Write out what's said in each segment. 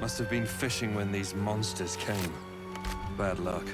Must have been fishing when these monsters came. Bad luck.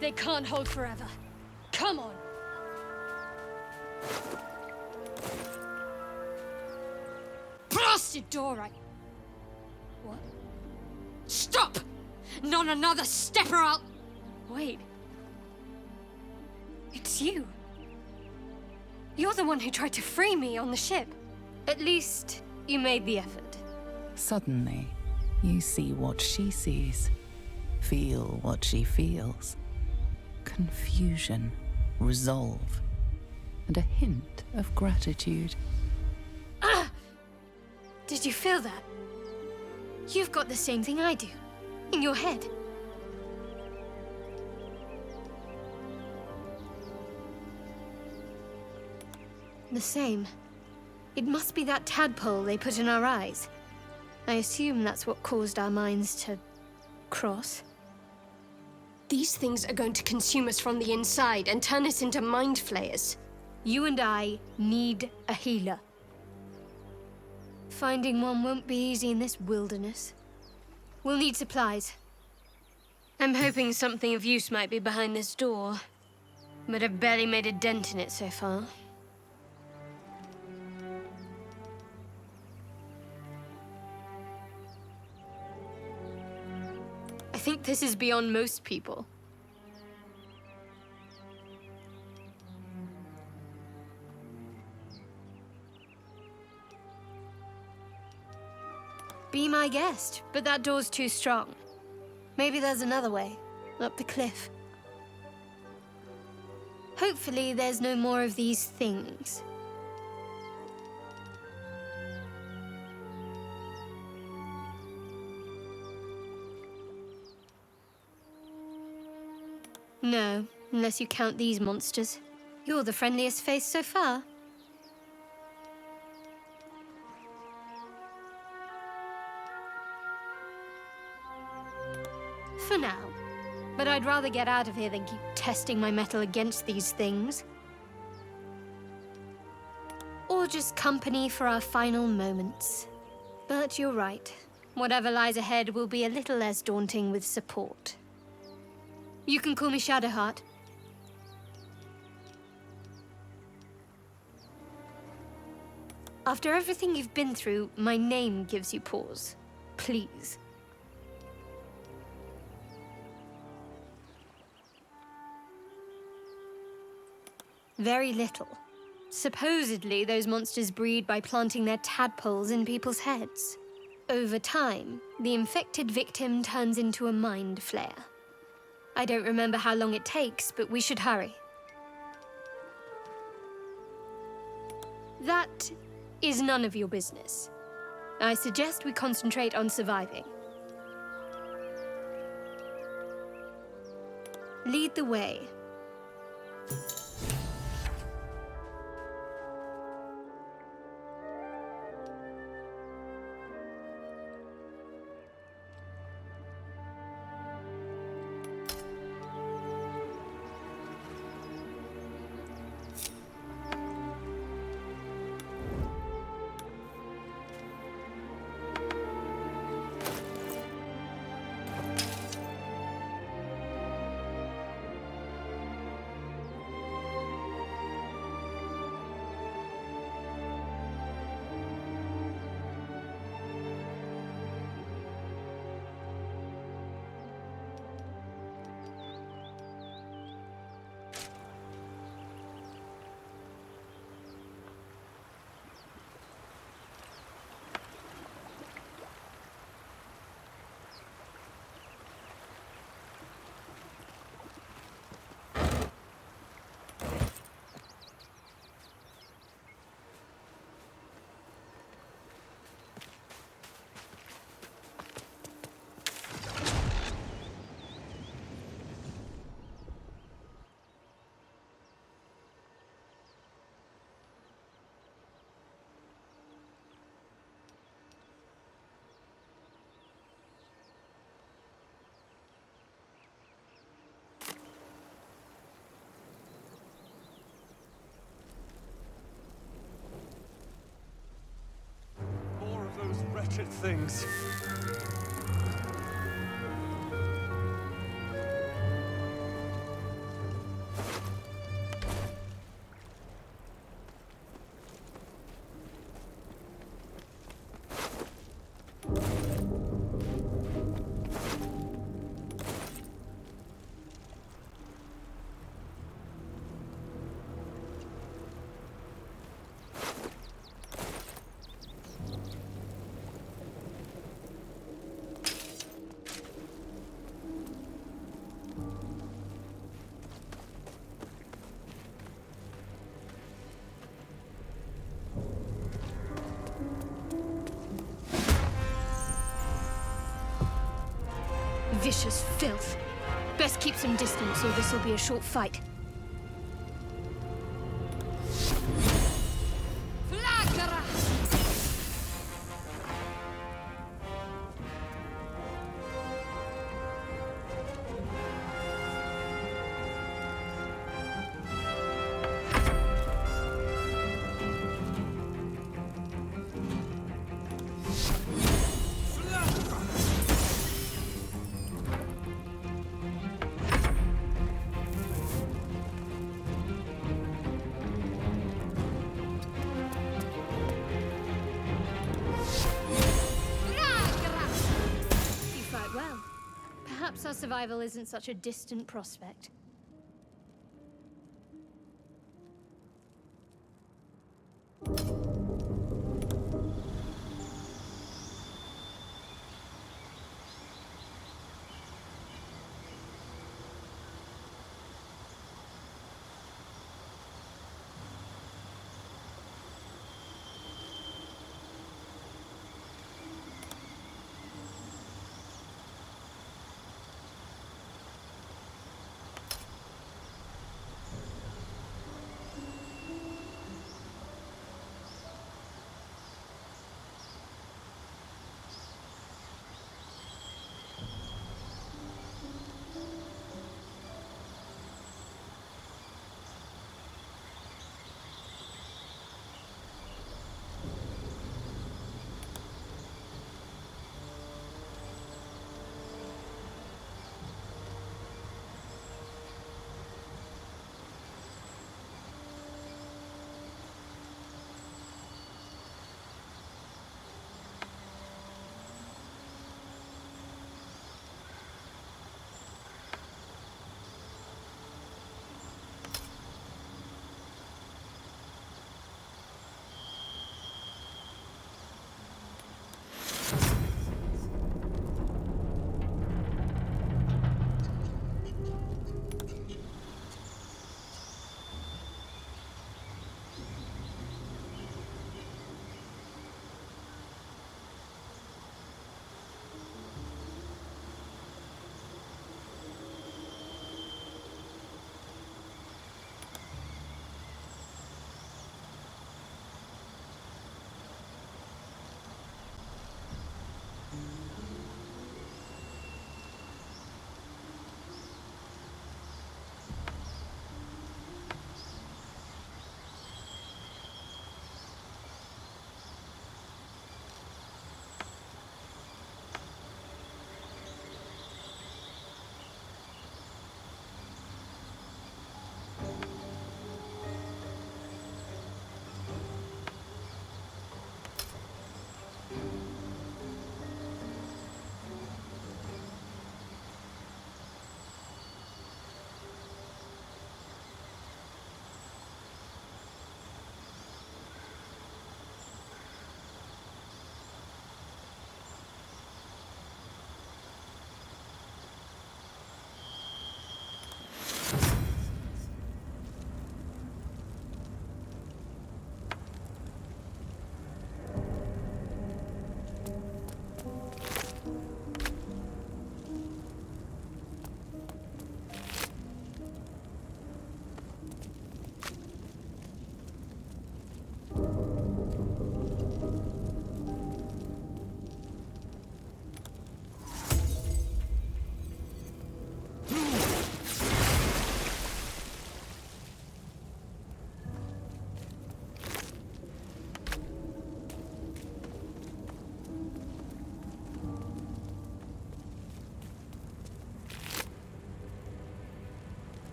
They can't hold forever. Come on! Blasted door, What? Stop! Not another step or I'll... Wait. It's you. You're the one who tried to free me on the ship. At least, you made the effort. Suddenly, you see what she sees. Feel what she feels. Confusion, resolve, and a hint of gratitude. Ah! Did you feel that? You've got the same thing I do, in your head. The same. It must be that tadpole they put in our eyes. I assume that's what caused our minds to cross. These things are going to consume us from the inside and turn us into Mind Flayers. You and I need a healer. Finding one won't be easy in this wilderness. We'll need supplies. I'm hoping something of use might be behind this door, but I've barely made a dent in it so far. I think this is beyond most people. Be my guest, but that door's too strong. Maybe there's another way, up the cliff. Hopefully there's no more of these things. No, unless you count these monsters. You're the friendliest face so far. For now. But I'd rather get out of here than keep testing my mettle against these things. Or just company for our final moments. But you're right. Whatever lies ahead will be a little less daunting with support. You can call me Shadowheart. After everything you've been through, my name gives you pause. Please. Very little. Supposedly, those monsters breed by planting their tadpoles in people's heads. Over time, the infected victim turns into a Mind Flayer. I don't remember how long it takes, but we should hurry. That is none of your business. I suggest we concentrate on surviving. Lead the way. wretched things. Vicious filth. Best keep some distance, or this will be a short fight. Perhaps our survival isn't such a distant prospect.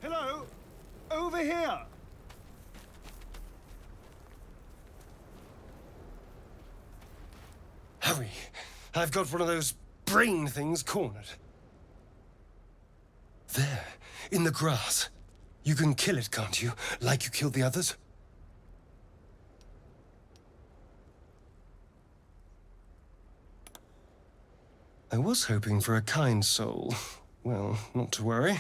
Hello? Over here! Hurry! I've got one of those brain things cornered. There, in the grass. You can kill it, can't you? Like you killed the others? I was hoping for a kind soul. Well, not to worry.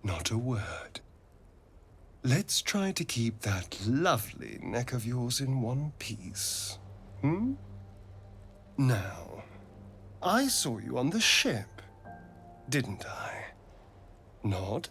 Not a word. Let's try to keep that lovely neck of yours in one piece. Hmm? Now, I saw you on the ship, didn't I? Nod?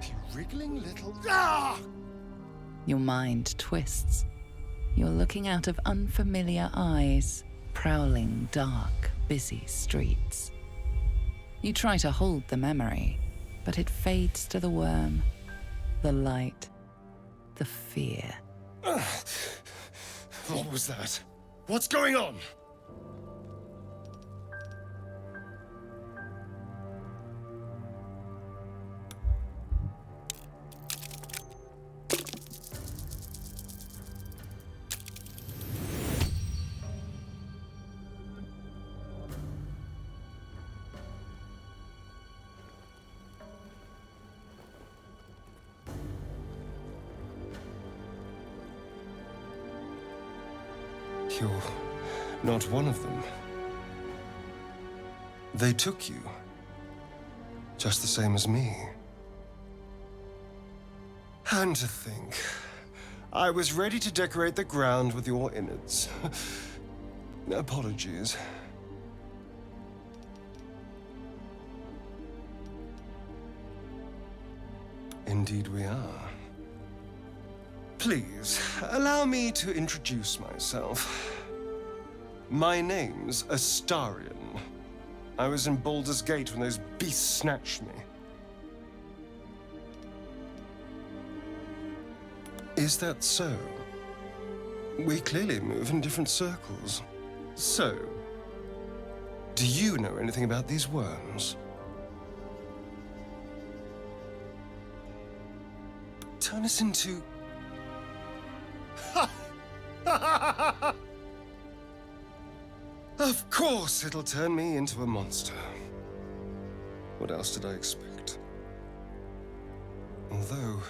You wriggling little... Ah! Your mind twists. You're looking out of unfamiliar eyes, prowling dark, busy streets. You try to hold the memory, but it fades to the worm, the light, the fear. What was that? What's going on? You're not one of them. They took you, just the same as me. And to think, I was ready to decorate the ground with your innards. Apologies. Indeed we are. Please, allow me to introduce myself. My name's Astarion. I was in Baldur's Gate when those beasts snatched me. Is that so? We clearly move in different circles. So, do you know anything about these worms? Turn us into... Of course it'll turn me into a monster. What else did I expect? Although,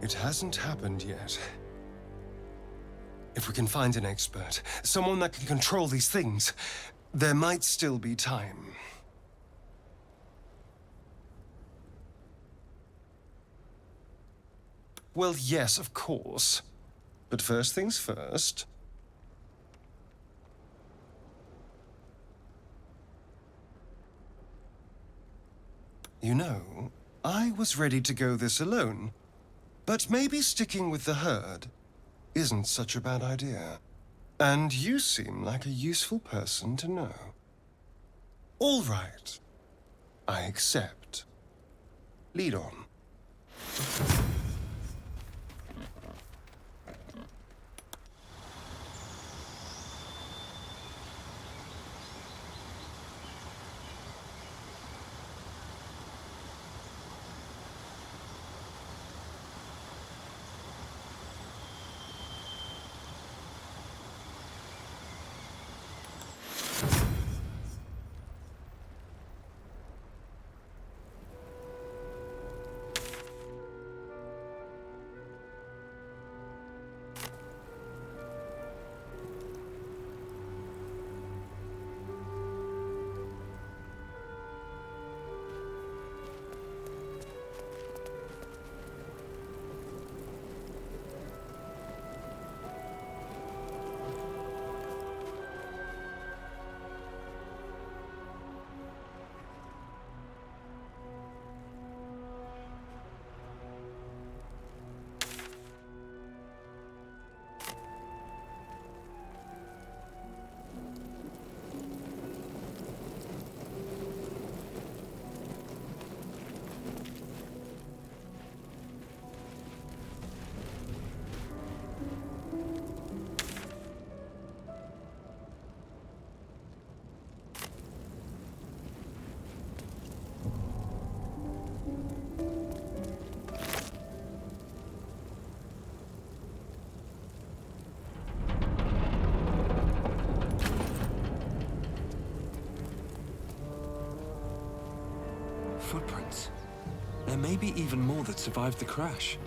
it hasn't happened yet. If we can find an expert, someone that can control these things, there might still be time. Well, yes, of course. But first things first. You know, I was ready to go this alone, but maybe sticking with the herd isn't such a bad idea. And you seem like a useful person to know. All right. I accept. Lead on. footprints. There may be even more that survived the crash.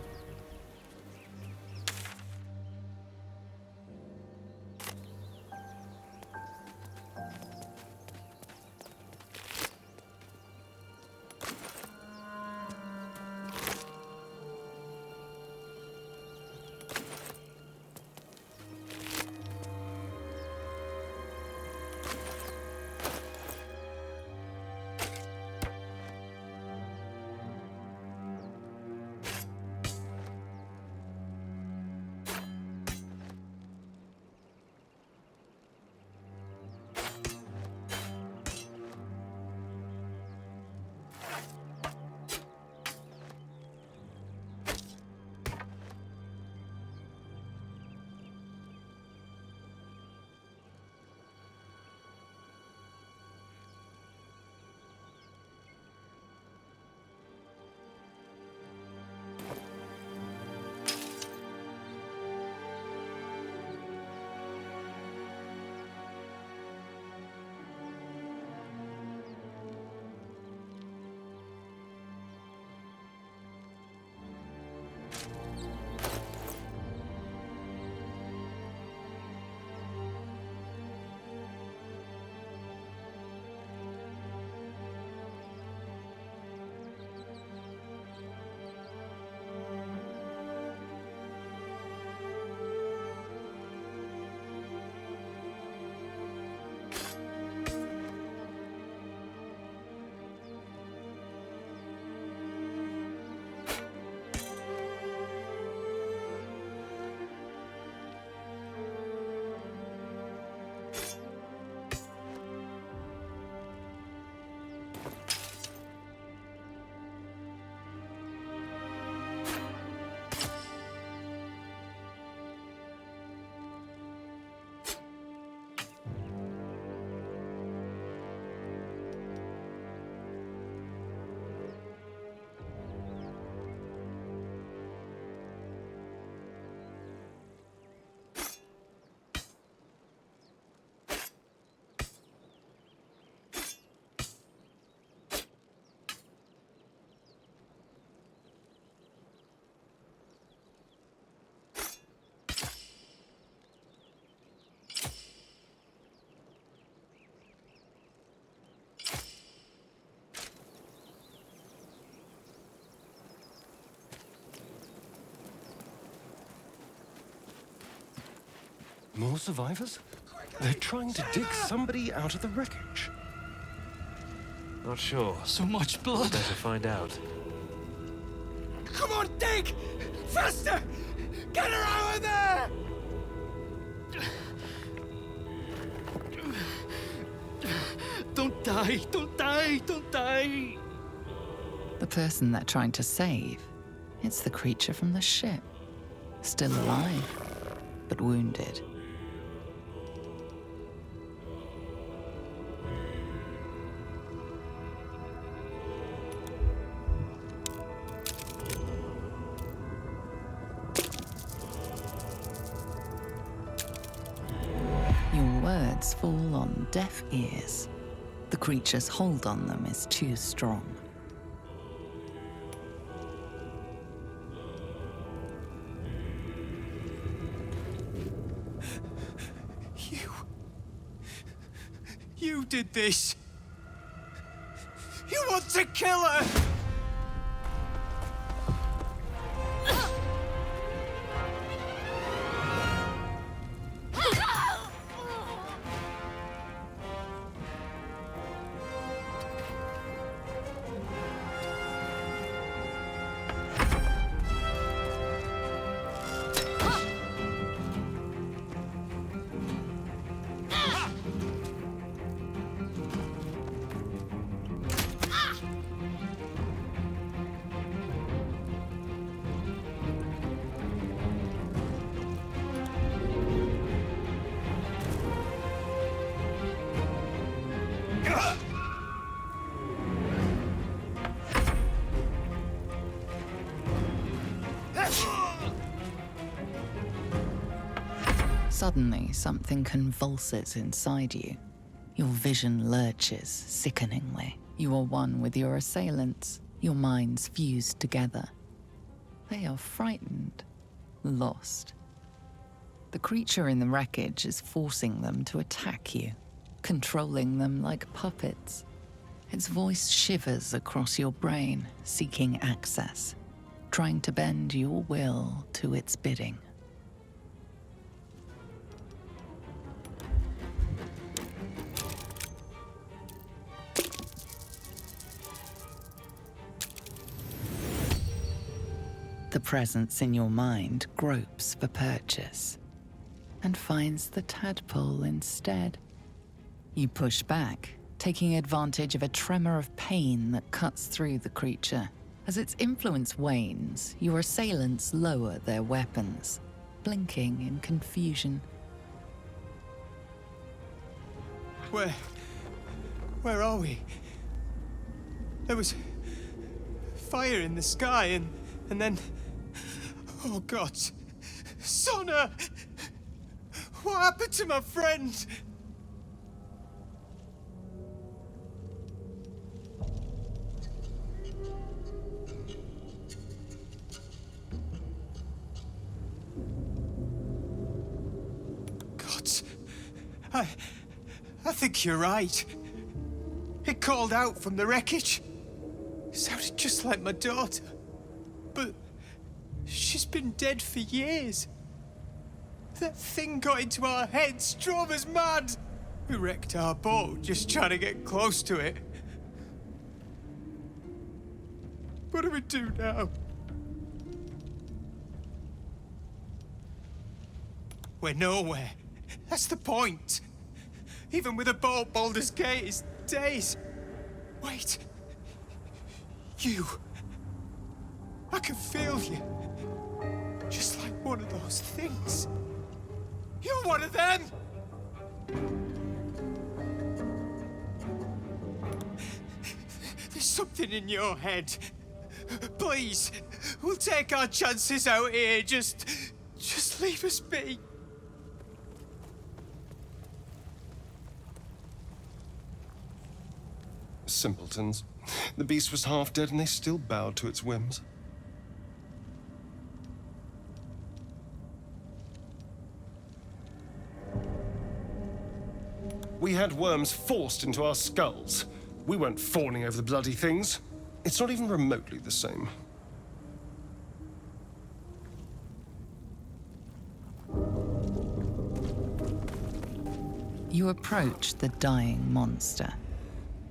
More survivors? They're trying to dig somebody out of the wreckage. Not sure. So much blood. Better find out. Come on, dig! Faster! Get her out of there! Don't die! Don't die! Don't die! The person they're trying to save, it's the creature from the ship. Still alive, but wounded. Your words fall on deaf ears. The creature's hold on them is too strong. You did this! You want to kill her! Suddenly, something convulses inside you. Your vision lurches sickeningly. You are one with your assailants, your minds fused together. They are frightened, lost. The creature in the wreckage is forcing them to attack you, controlling them like puppets. Its voice shivers across your brain, seeking access, trying to bend your will to its bidding. The presence in your mind gropes for purchase and finds the tadpole instead. You push back, taking advantage of a tremor of pain that cuts through the creature. As its influence wanes, your assailants lower their weapons, blinking in confusion. Where are we? There was fire in the sky and then... Oh God! Sona! What happened to my friend? God, I think you're right. It called out from the wreckage. It sounded just like my daughter. But she's been dead for years. That thing got into our heads, drove us mad. We wrecked our boat just trying to get close to it. What do we do now? We're nowhere. That's the point. Even with a boat, Baldur's Gate is days. Wait. You. I can feel you. Just like one of those things. You're one of them! There's something in your head. Please, we'll take our chances out here. Just leave us be. Simpletons. The beast was half dead and they still bowed to its whims. We had worms forced into our skulls. We weren't fawning over the bloody things. It's not even remotely the same. You approach the dying monster.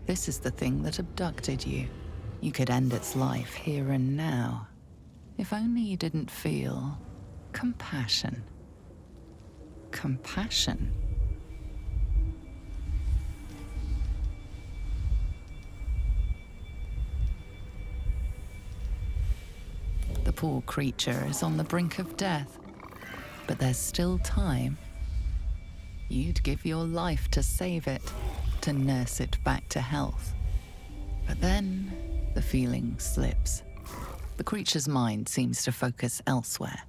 This is the thing that abducted you. You could end its life here and now. If only you didn't feel compassion. Compassion? The poor creature is on the brink of death, but there's still time. You'd give your life to save it, to nurse it back to health. But then, the feeling slips. The creature's mind seems to focus elsewhere.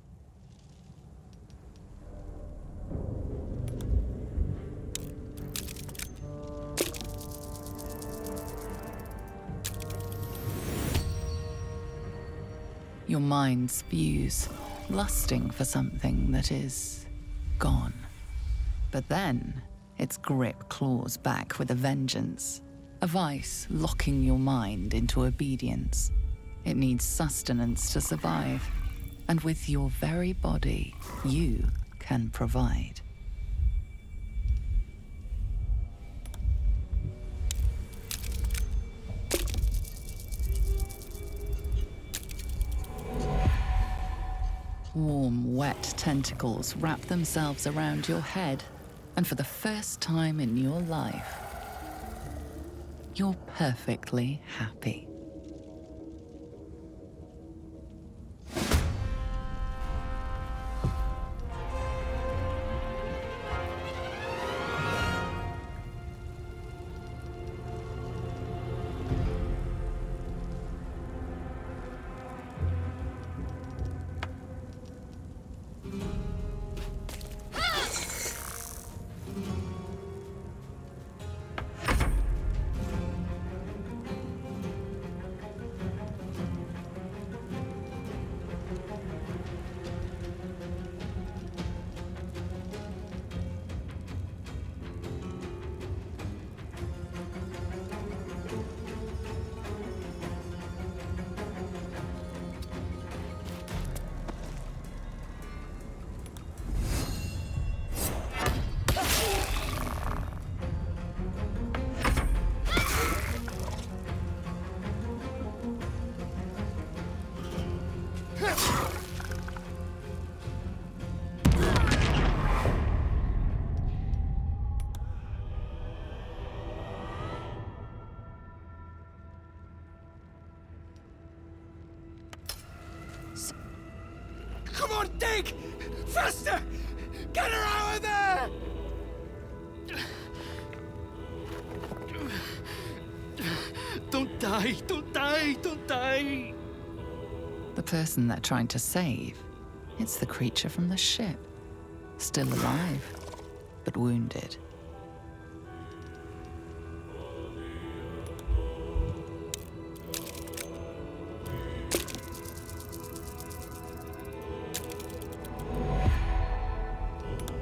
Your mind spews, lusting for something that is gone. But then, its grip claws back with a vengeance, a vice locking your mind into obedience. It needs sustenance to survive, and with your very body, you can provide. Warm, wet tentacles wrap themselves around your head, and for the first time in your life, you're perfectly happy. quick! Faster! Get her out of there! Don't die! Don't die! Don't die! The person they're trying to save, it's the creature from the ship. Still alive, but wounded.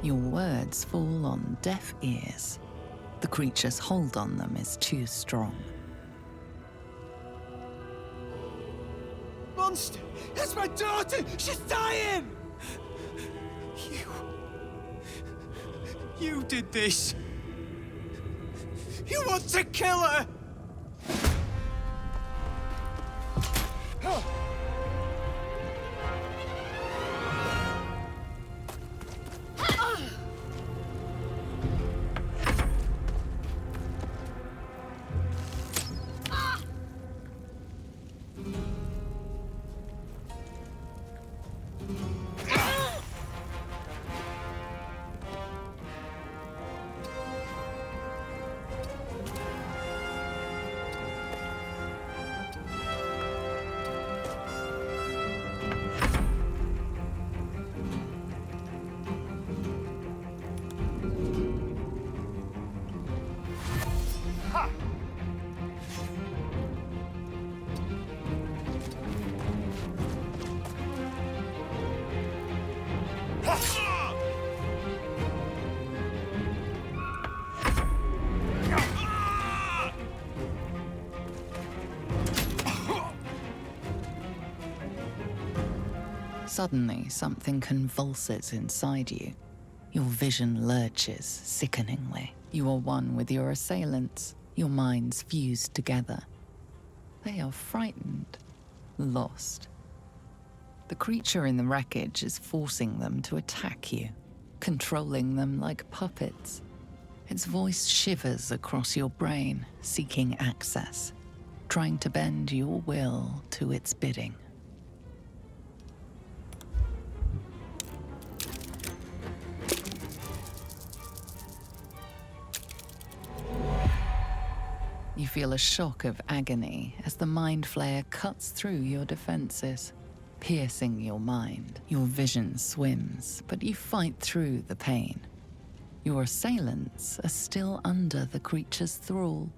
Your words fall on deaf ears. The creature's hold on them is too strong. Monster! That's my daughter! She's dying! You did this! You want to kill her! Suddenly, something convulses inside you. Your vision lurches sickeningly. You are one with your assailants, your minds fused together. They are frightened, lost. The creature in the wreckage is forcing them to attack you, controlling them like puppets. Its voice shivers across your brain, seeking access, trying to bend your will to its bidding. You feel a shock of agony as the Mind Flayer cuts through your defenses, piercing your mind. Your vision swims, but you fight through the pain. Your assailants are still under the creature's thrall.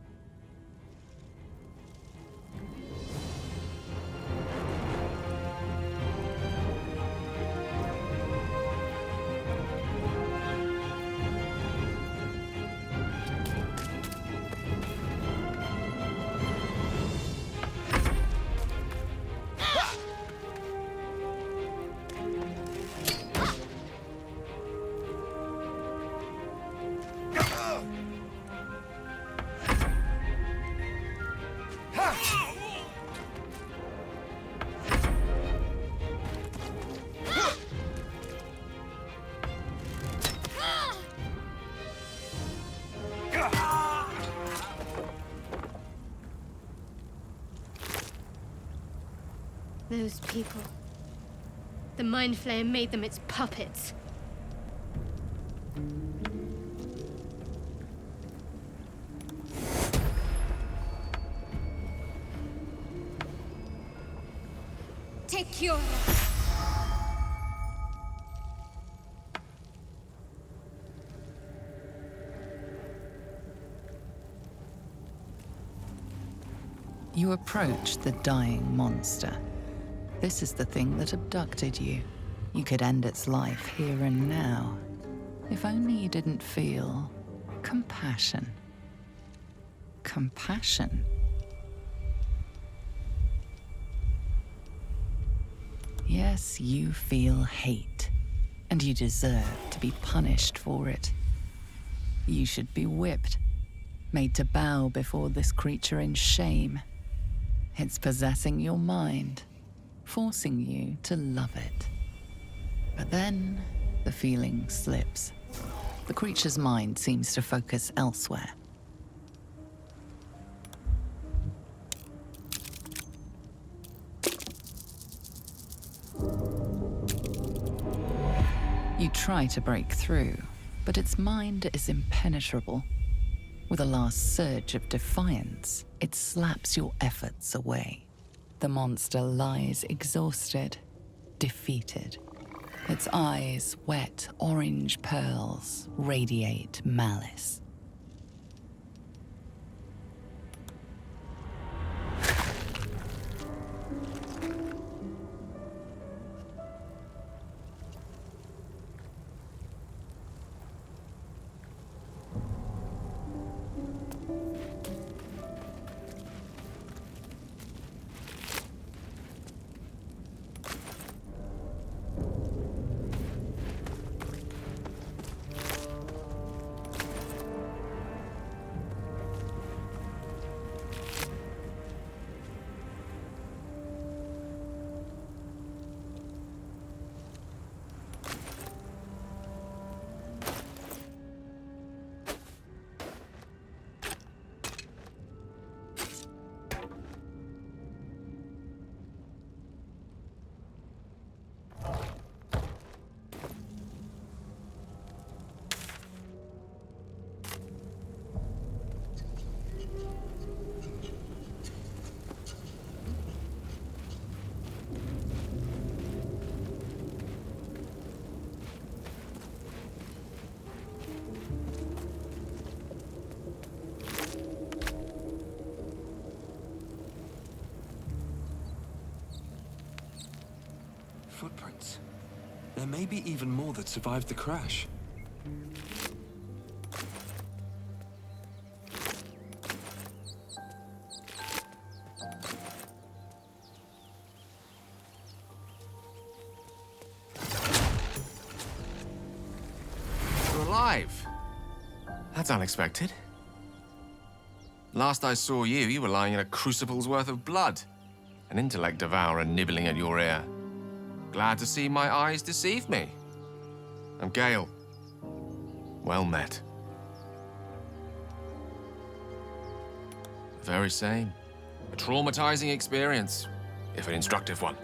Those people. The Mind Flayer made them its puppets. Take your... You approach the dying monster. This is the thing that abducted you. You could end its life here and now. If only you didn't feel compassion. Compassion? Yes, you feel hate, and you deserve to be punished for it. You should be whipped, made to bow before this creature in shame. It's possessing your mind, forcing you to love it. But then, the feeling slips. The creature's mind seems to focus elsewhere. You try to break through, but its mind is impenetrable. With a last surge of defiance, it slaps your efforts away. The monster lies exhausted, defeated. Its eyes, wet orange pearls, radiate malice. Footprints. There may be even more that survived the crash. You're alive. That's unexpected. Last I saw you, you were lying in a crucible's worth of blood. An intellect devourer nibbling at your ear. Glad to see my eyes deceive me. I'm Gale. Well met. The very same. A traumatizing experience, if an instructive one.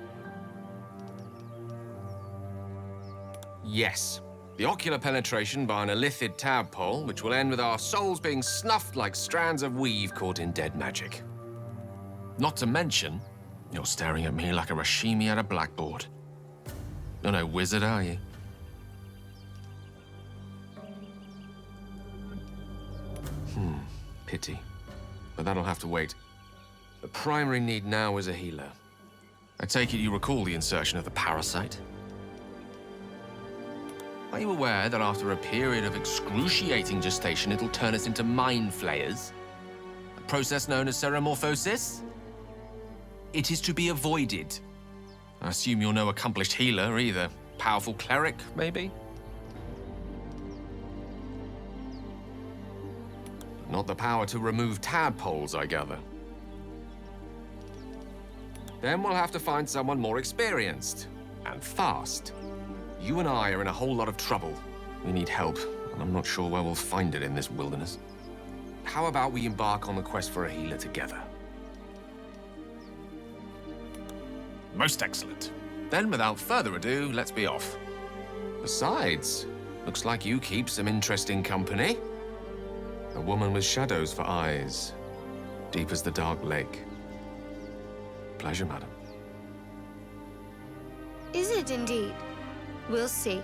Yes. The ocular penetration by an illithid tadpole, which will end with our souls being snuffed like strands of weave caught in dead magic. Not to mention, you're staring at me like a Rashimi at a blackboard. You're no wizard, are you? Pity. But that'll have to wait. The primary need now is a healer. I take it you recall the insertion of the parasite? Are you aware that after a period of excruciating gestation, it'll turn us into Mind Flayers? A process known as ceremorphosis? It is to be avoided. I assume you're no accomplished healer either. Powerful cleric, maybe? Not the power to remove tadpoles, I gather. Then we'll have to find someone more experienced. And fast. You and I are in a whole lot of trouble. We need help, and I'm not sure where we'll find it in this wilderness. How about we embark on the quest for a healer together? Most excellent. Then, without further ado, let's be off. Besides, looks like you keep some interesting company. A woman with shadows for eyes, deep as the dark lake. Pleasure, madam. Is it indeed? We'll see.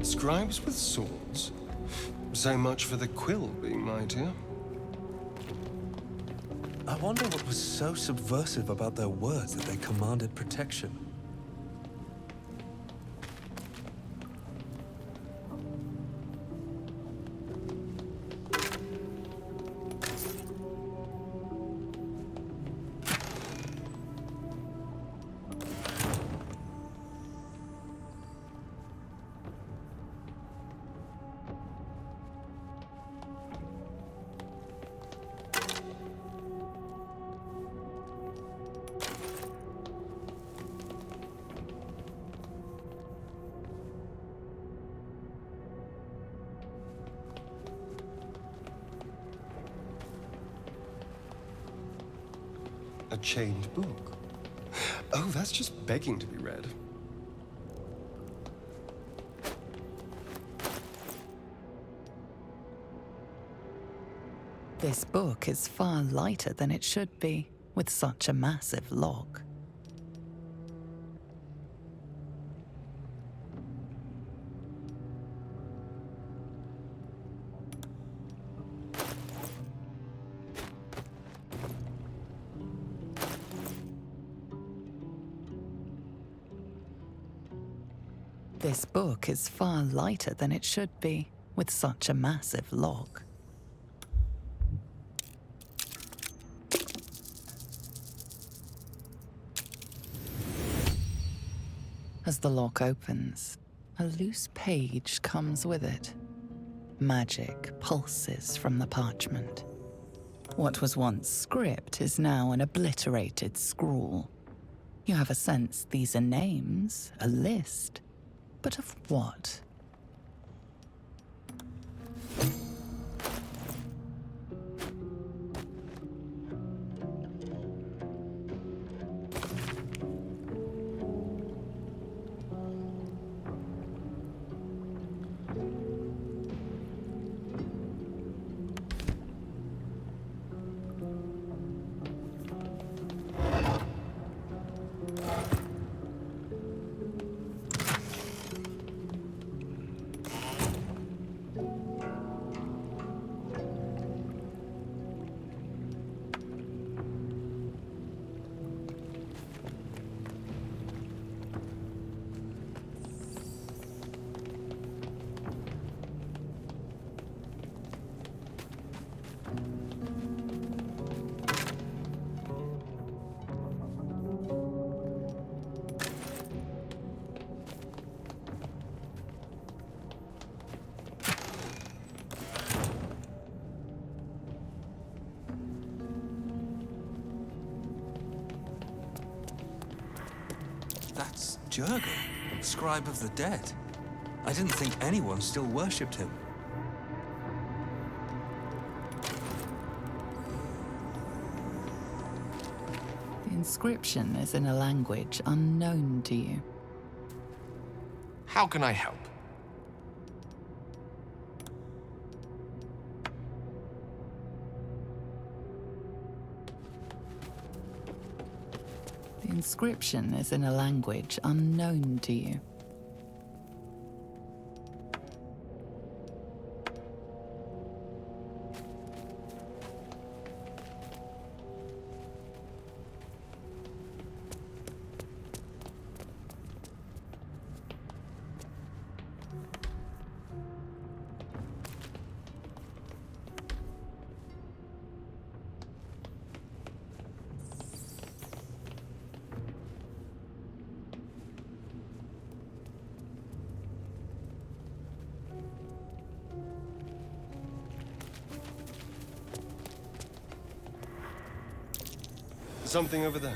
Scribes with swords? So much for the quill being mightier. I wonder what was so subversive about their words that they commanded protection. A chained book. Oh, that's just begging to be read. This book is far lighter than it should be, with such a massive log. This book is far lighter than it should be, with such a massive log. As the lock opens, a loose page comes with it. Magic pulses from the parchment. What was once script is now an obliterated scrawl. You have a sense these are names, a list. But of what? That's Jurgen, scribe of the dead. I didn't think anyone still worshipped him. The inscription is in a language unknown to you. How can I help? The inscription is in a language unknown to you. Something over there.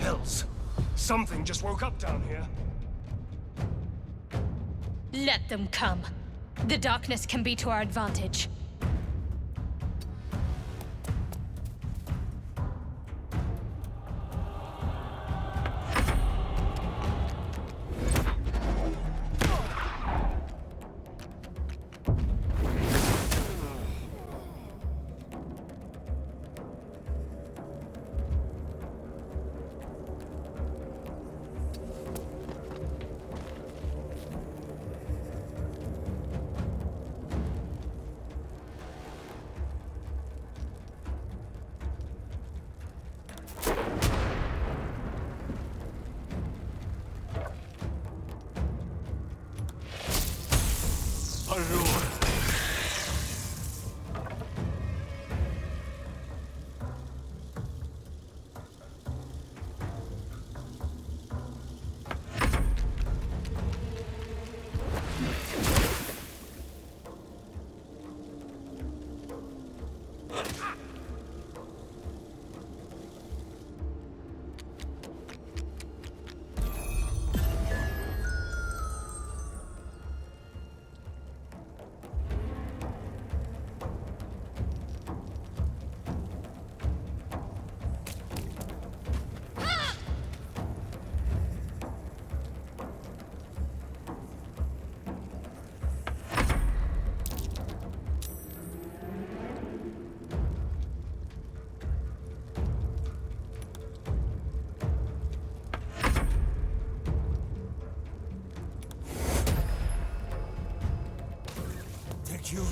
Hells! Something just woke up down here. Let them come. The darkness can be to our advantage. Baldur. Take you.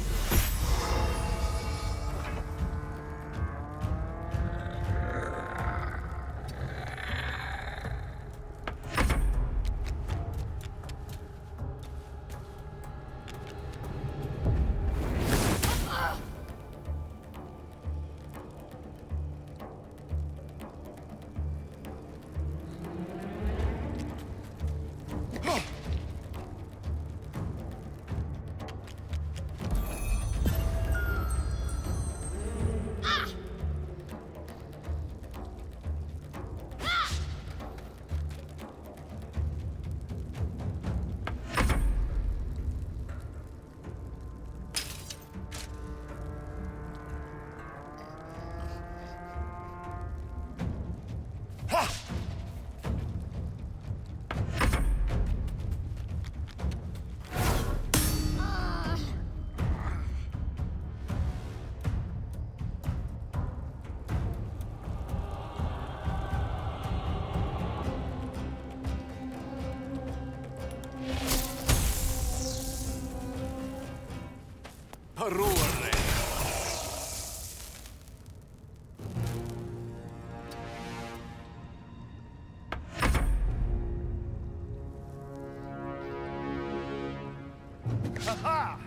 Parure. Ha-ha!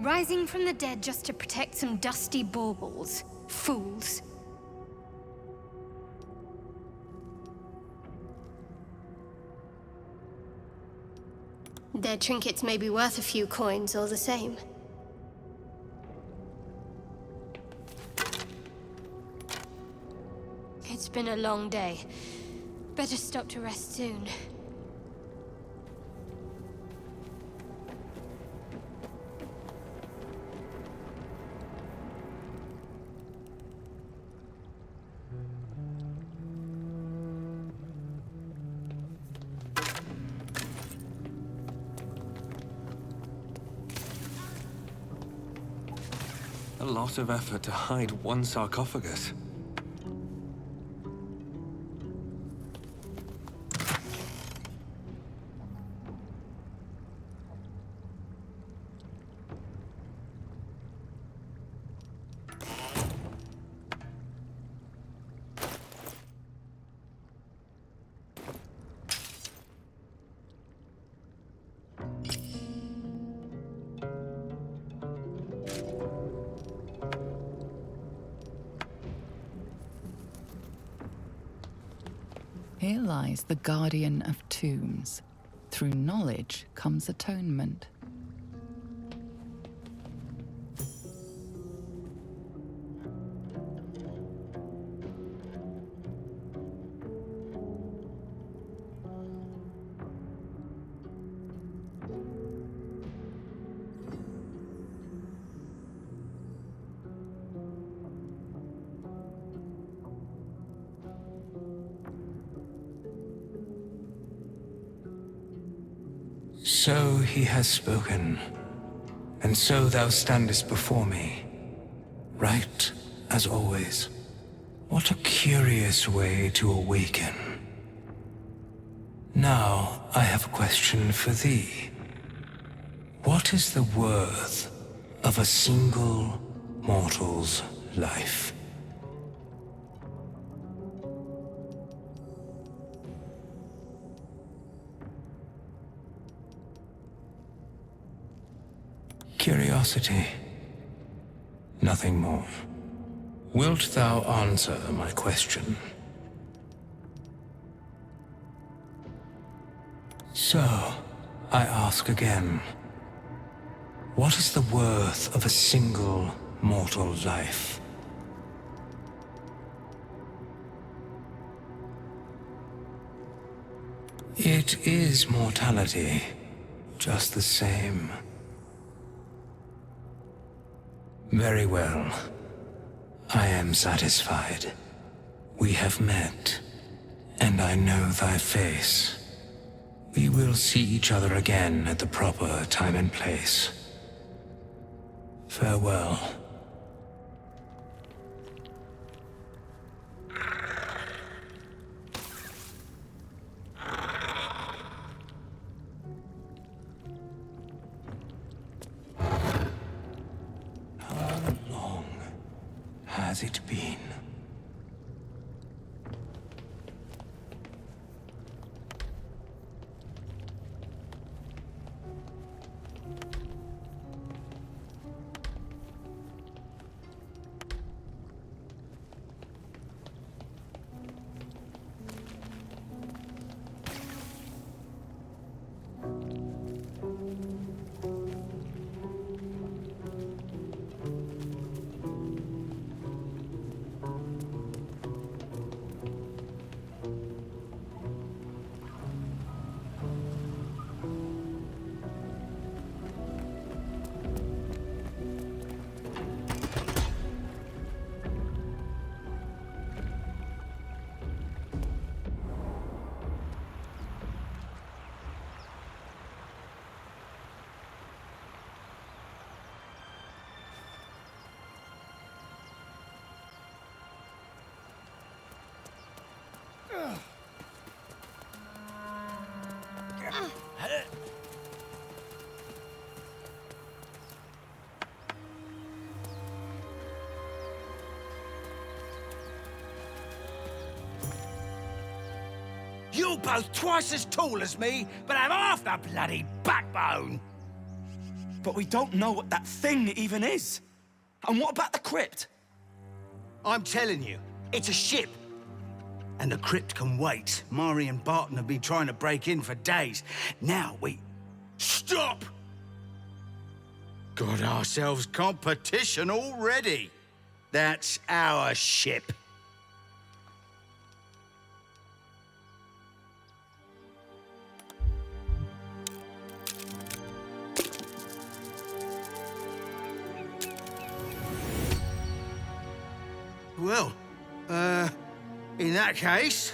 Rising from the dead just to protect some dusty baubles. Fools. Their trinkets may be worth a few coins all the same. It's been a long day. Better stop to rest soon. A lot of effort to hide one sarcophagus. Here lies the guardian of tombs. Through knowledge comes atonement. So he has spoken, and so thou standest before me, right as always. What a curious way to awaken. Now I have a question for thee. What is the worth of a single mortal's life? Curiosity. Nothing more. Wilt thou answer my question? So, I ask again. What is the worth of a single mortal life? It is mortality, just the same. Very well. I am satisfied. We have met, and I know thy face. We will see each other again at the proper time and place. Farewell. How long has it been? You're both twice as tall as me, but have half the bloody backbone. But we don't know what that thing even is. And what about the crypt? I'm telling you, it's a ship. And the crypt can wait. Mari and Barton have been trying to break in for days. Now we... Stop! Got ourselves competition already. That's our ship. Well, in that case,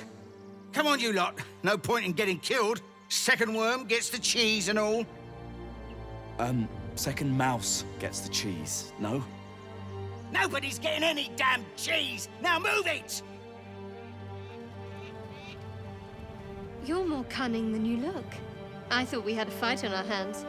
come on you lot. No point in getting killed. Second worm gets the cheese and all. Second mouse gets the cheese, no? Nobody's getting any damn cheese! Now move it! You're more cunning than you look. I thought we had a fight on our hands.